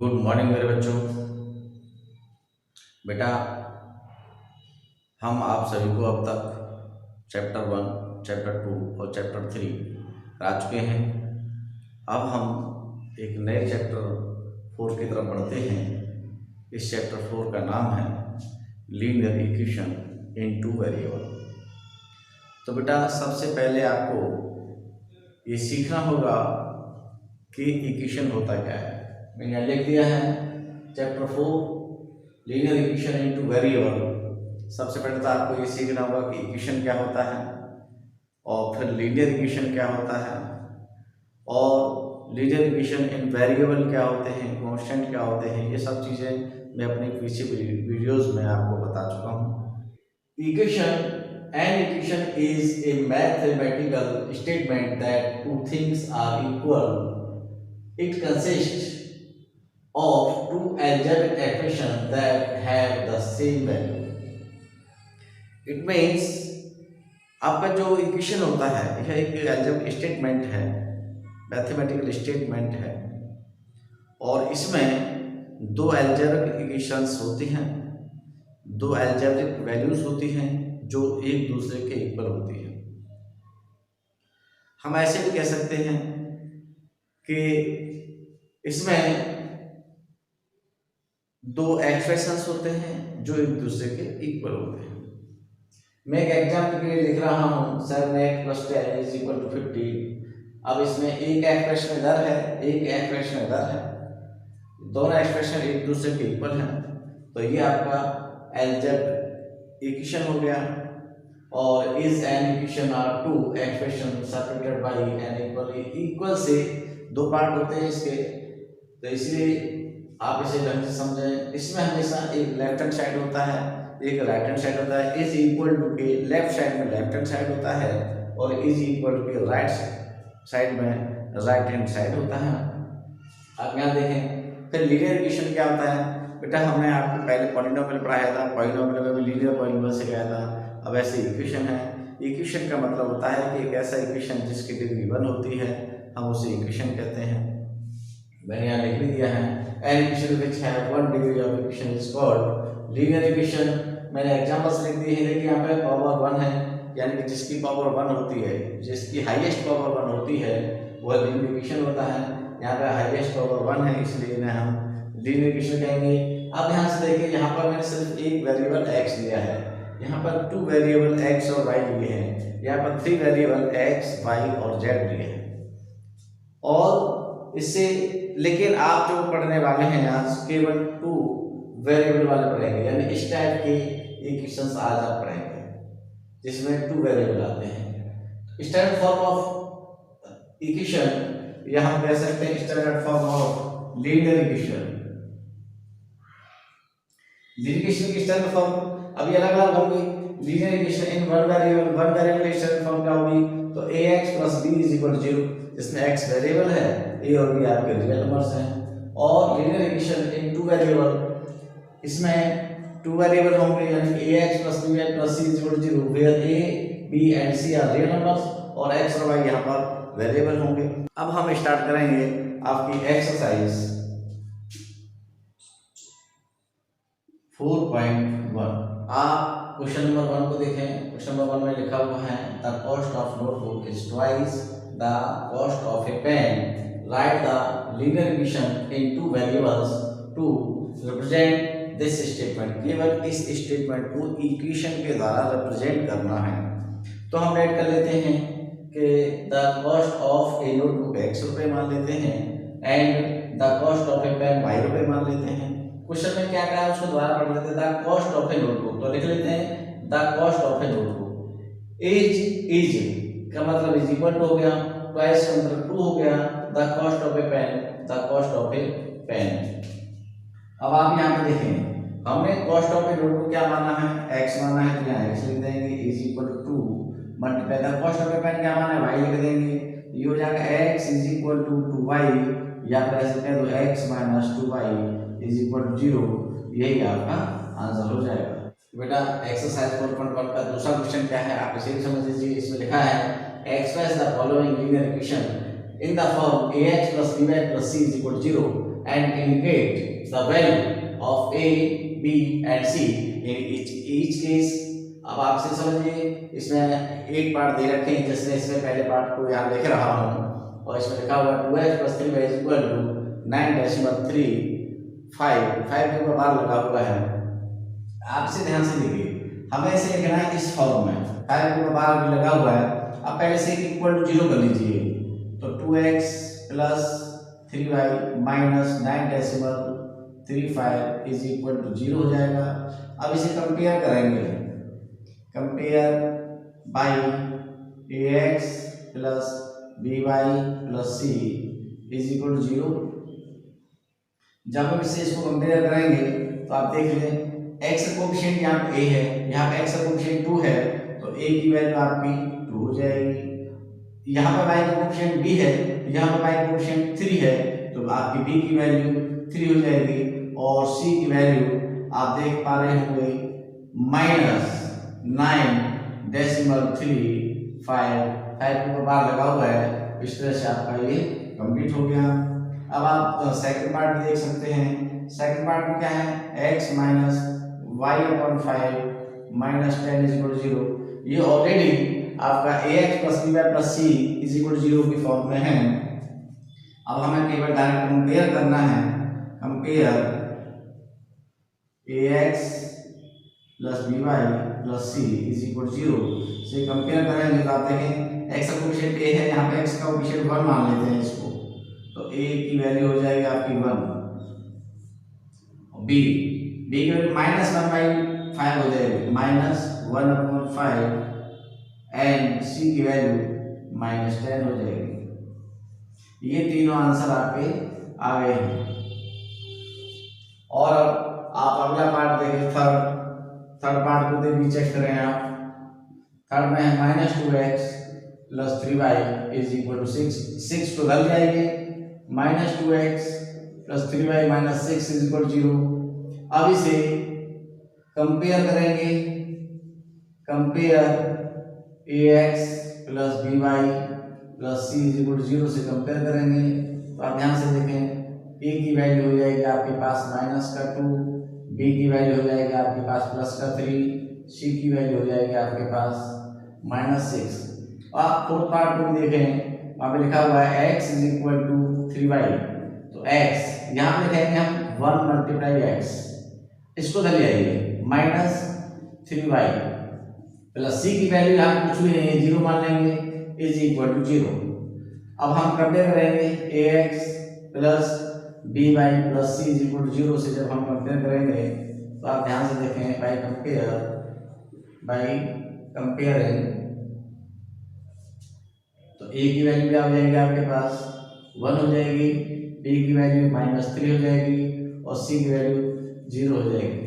Good morning मेरे बच्चों। बेटा, हम आप सभी को अब तक चैप्टर 1, चैप्टर 2 और चैप्टर 3 करा चुके हैं। अब हम एक नए चैप्टर 4 की तरफ बढ़ते हैं। इस चैप्टर 4 का नाम है लीनियर इक्वेशन इन टू वेरिएबल। तो बेटा, सबसे पहले आपको ये सीखना होगा कि इक्वेशन होता क्या है। मैंने यहाँ लिख दिया है chapter 4 linear equation into variable. सबसे पहले तो आपको ये सीखना होगा कि इक्वेशन क्या होता है, और फिर लीनियर इक्वेशन क्या होता है, और लीनियर इक्वेशन इन वेरिएबल क्या होते हैं, कांस्टेंट क्या होते हैं। ये सब चीज़ें मैं अपने पीछे वीडियोस में आपको बता चुका हूँ। Equation equation is a mathematical statement that two things are equal. It consists of two algebraic equations that have the same value. It means आपका जो इक्वेशन होता है यह एक अलजेब्रिक स्टेटमेंट है, मैथमेटिकल स्टेटमेंट है, और इसमें दो अलजेब्रिक इक्वेशंस होती हैं, दो अलजेब्रिक वैल्यूज होती हैं जो एक दूसरे के इक्वल होती हैं। हम ऐसे भी कह सकते हैं कि इसमें दो एक्सप्रेशंस होते हैं जो एक दूसरे के इक्वल होते हैं। मैं एक एग्जाम्पल के लिए लिख रहा हूँ 7x + 10 = 50। अब इसमें एक एक्सप्रेशन इधर है, एक एक्सप्रेशन इधर है, दोनों एक्सप्रेशन एक दूसरे के इक्वल हैं, तो ये आपका अलजेब्रिक इक्वेशन हो गया। और is an equation are two expression separated by an equal से दो पार्ट होते हैं इसके, तो इसलिए आप इसे ढंग से समझें। इसमें हमेशा एक लेफ्ट हैंड साइड होता है, एक राइट हैंड साइड होता है। इज इक्वल टू के लेफ्ट साइड में लेफ्ट हैंड साइड होता है, और इज इक्वल टू के राइट साइड में राइट हैंड साइड होता है। आप यहाँ देखें, फिर लीनियर इक्वेशन क्या होता है बेटा, हमने आपको पहले पॉलिनोमियल पढ़ाया था, पॉलिनोमियल में भी लीनियर पॉलिनोमियल से गया था। अब ऐसे इक्वेशन है। इक्वेशन का मतलब होता है कि एक ऐसा इक्वेशन जिसकी डिग्री 1 होती है, हम उसे इक्वेशन कहते हैं। मैंने यहाँ लिख भी दिया है an equation which have 1 degree of equation is called linear equation. मैंने एग्जांपल्स लिख दिए हैं। देखिए यहाँ पे पावर 1 है, यानी कि जिसकी पावर 1 होती है, जिसकी हाईएस्ट पावर 1 होती है वह लीनियर इक्वेशन होता है। यहाँ पे हाईएस्ट पावर 1 है, इसलिए इन्हें हम लीनियर इक्वेशन कहेंगे। अब ध्यान से देखिए, यहाँ पर मैंने सिर्फ एक वेरिएबल x लिया है, यहाँ पर 2 वेरिएबल x और y लिए हैं, यहाँ पर 3 वेरिएबल x, y और z लिए हैं। और इससे लेकिन आप जो पढ़ने वाले हैं आज केवल 2 वेरिएबल वाले पढ़ेंगे, यानी इस टाइप के इक्वेशंस आज आप पढ़ेंगे जिसमें 2 वेरिएबल आते हैं। स्टैंडर्ड फॉर्म ऑफ इक्वेशन या हम कह सकते हैं standard form of linear equation. Linear equation की स्टैंडर्ड फॉर्म अभी अलग अलग होगी। Linear equation in one variable की स्टैंडर्ड फॉर्म क्या होगी, तो ax + b = 0, जिसमें x वेरिएबल है, a और b आपके रियल नंबर्स हैं। और लीनियर इक्वेशन इन 2 वेरिएबल, इसमें 2 वेरिएबल होंगे, यानी कि ax + by + c = 0, where a, b and c are real numbers, और x और y यहाँ पर वेरिएबल होंगे। अब हम स्टार्ट करेंगे आपकी एक्सरसाइज 4.1। आप क्वेश्चन नंबर 1 को देखें। क्वेश्चन नंबर 1 में लिखा हुआ है the cost of notebook is twice the cost of a pen. Right the linear equation in 2 variables to represent this statement. केवल इस स्टेटमेंट को इक्वेशन के द्वारा रिप्रेजेंट करना है। तो हम ऐड कर लेते हैं कि the cost of a notebook x रुपये मान लेते हैं, and the cost of a pen y रुपये मान लेते हैं। क्वेश्चन में क्या कहा है उसको दोबारा पढ़ लेते हैं। The cost of a notebook, तो लिख लेते हैं the cost of a notebook. Is का मतलब इज इक्वल टू हो गया, ट्वाइस का मतलब 2 हो गया, the cost of a pen, the cost of a pen. अब आप यहाँ पे देखें, हमने कॉस्ट ऑफ ए नोटबुक क्या माना है, x माना है, तो यहाँ x लिख देंगे, is equal to 2 multiply the cost of a pen क्या माना है, y लिख देंगे, ये हो जाएगा x is equal to 2y, या फिर ऐसे कह दो x - 2y is equal to 0। यही आपका आंसर हो जाएगा। बेटा एक्सरसाइज 4.1 का दूसरा क्वेश्चन क्या है, आप इसे भी समझ लीजिए। इसमें लिखा है express the following linear equation in the form ax + by + c = 0 and indicate the value of A, B and C in each case। अब आपसे समझिए, इसमें एक पार्ट दे रखे हैं, जैसे इसमें पहले पार्ट को यहाँ लिख रहा हूँ और इसमें लिखा हुआ 2x + 3y = 9.35। 5 के ऊपर बार लगा हुआ है। आपसे ध्यान से देखिए, हमें इसे लिखना है इस फॉर्म में। 5 के ऊपर बार भी लगा हुआ है। अब पहले से इक्वल टू 0 कर लीजिए, तो 2x + 3y - 9.35 = 0 हो जाएगा। अब इसे कंपेयर करेंगे, compare by ax + by + c = 0। जब हम इसको कंपेयर करेंगे तो आप देख लें, x का कोएफिशिएंट यहाँ पे a है, यहाँ पे x का कोएफिशिएंट 2 है, तो a की वैल्यू आपकी 2 हो जाएगी। यहाँ पे y का कोएफिशिएंट b है, यहाँ पे y का कोएफिशिएंट 3 है, तो आपकी b की वैल्यू 3 हो जाएगी। और c की वैल्यू आप देख पा रहे होंगे -9.35। 5 के ऊपर बार लगा हुआ है। इस तरह से आपका ये कंप्लीट हो गया। अब आप सेकंड पार्ट भी देख सकते हैं। सेकंड पार्ट में क्या है, x - y/5 - 10 = 0। ये ऑलरेडी आपका ax + by + c = 0 की फॉर्म में है। अब हमें केवल डायरेक्ट कंपेयर करना है, कंपेयर ax + by + c = 0 से कंपेयर करेंगे तो आप देखें x का कोएफिशिएंट a है, यहाँ पे x का कोएफिशिएंट 1 मान लेते हैं इसको, तो a की वैल्यू हो जाएगी आपकी 1। b की वैल्यू -1/5 हो जाएगी, -1/5 एंड c की वैल्यू -10 हो जाएगी। ये तीनों आंसर आपके आ गए हैं। और आप अगला पार्ट देखें, थर्ड पार्ट को भी चेक करें आप। थर्ड में है -2x + 3y = 6। 6 तो गल जाएगी, -2x + 3y - 6 = 0। अब इसे कंपेयर करेंगे, कंपेयर ax + by + c = 0 से कंपेयर करेंगे तो आप ध्यान से देखें, a की वैल्यू हो जाएगी आपके पास -2, b की वैल्यू हो जाएगी आपके पास +3, c की वैल्यू हो जाएगी आपके पास -6। आप फोर्थ पार्ट को भी देखें, वहां पे लिखा हुआ है x = 3y, तो x यहाँ पे लिखेंगे हम 1 × x, इसको धर जाइए -3y + c की वैल्यू यहाँ कुछ भी नहीं है, 0 मान लेंगे, = 0। अब हम कंपेयर करेंगे ax + by + c = 0 से जब हम कंपेयर करेंगे तो आप ध्यान से देखें, बाय कंपेयरिंग तो a की वैल्यू क्या हो जाएगी आपके पास 1 हो जाएगी, b की वैल्यू -3 हो जाएगी और c की वैल्यू 0 हो जाएगी।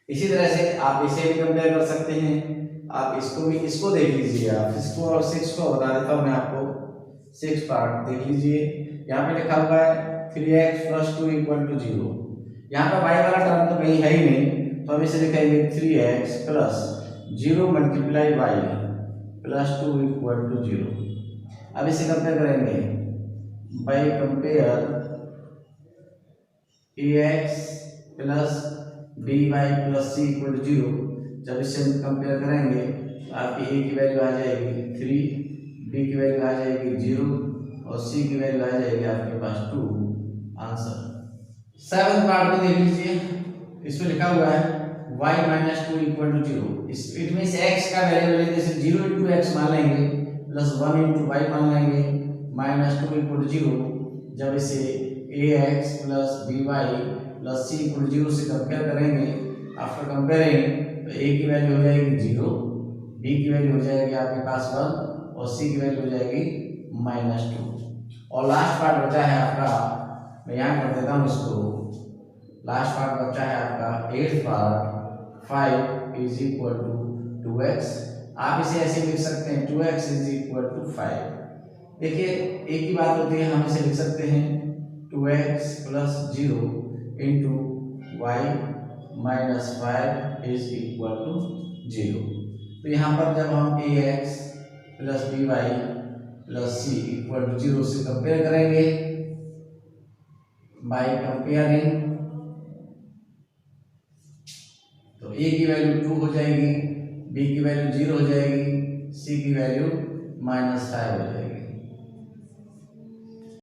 इसी तरह से आप इसे भी कंपेयर कर सकते हैं। आप इसको देख लीजिए, आप इसको और 6 को बता देता हूँ मैं आपको। 6 पार्ट देख लीजिए, यहाँ पे लिखा हुआ है 3x + 2 = 0। यहाँ पे y वाला टर्म तो कहीं है ही नहीं, तो हम इसे लिखेंगे 3x + 0 × y + 2 = 0। अब इसे कंपेयर करेंगे, bye compare ax + by + c = 0। जब इसे कंपेयर करेंगे तो आपकी a की वैल्यू आ जाएगी 3, b की वैल्यू आ जाएगी 0 और c की वैल्यू आ जाएगी आपके पास 2। आंसर 7 पार्ट को देख लीजिए, इसमें लिखा हुआ है y - 2 = 0। इट मींस x का वैल्यू जैसे 0 × x मान लेंगे, +1 × y मान लेंगे, -2 = 0। जब इसे ax + by + c = 0 से कंपेयर करेंगे, आफ्टर कंपेयरिंग तो a की वैल्यू हो जाएगी 0, b की वैल्यू हो जाएगी आपके पास 1 और c की वैल्यू हो जाएगी -2। और लास्ट पार्ट बचा है आपका, मैं यहाँ कर देता हूँ इसको। लास्ट पार्ट बचा है आपका 8th पार्ट, 5 = 2x। आप इसे ऐसे लिख सकते हैं 2x = 5। देखिए एक ही बात होती है, हम इसे लिख सकते हैं 2x + 0 × y - 5 = 0। तो यहाँ पर जब हम ax + by + c = 0 से कंपेयर करेंगे बाय कंपेयरिंग, तो ए की वैल्यू 2 हो जाएगी, बी की वैल्यू 0 हो जाएगी, सी की वैल्यू -5 हो जाएगी।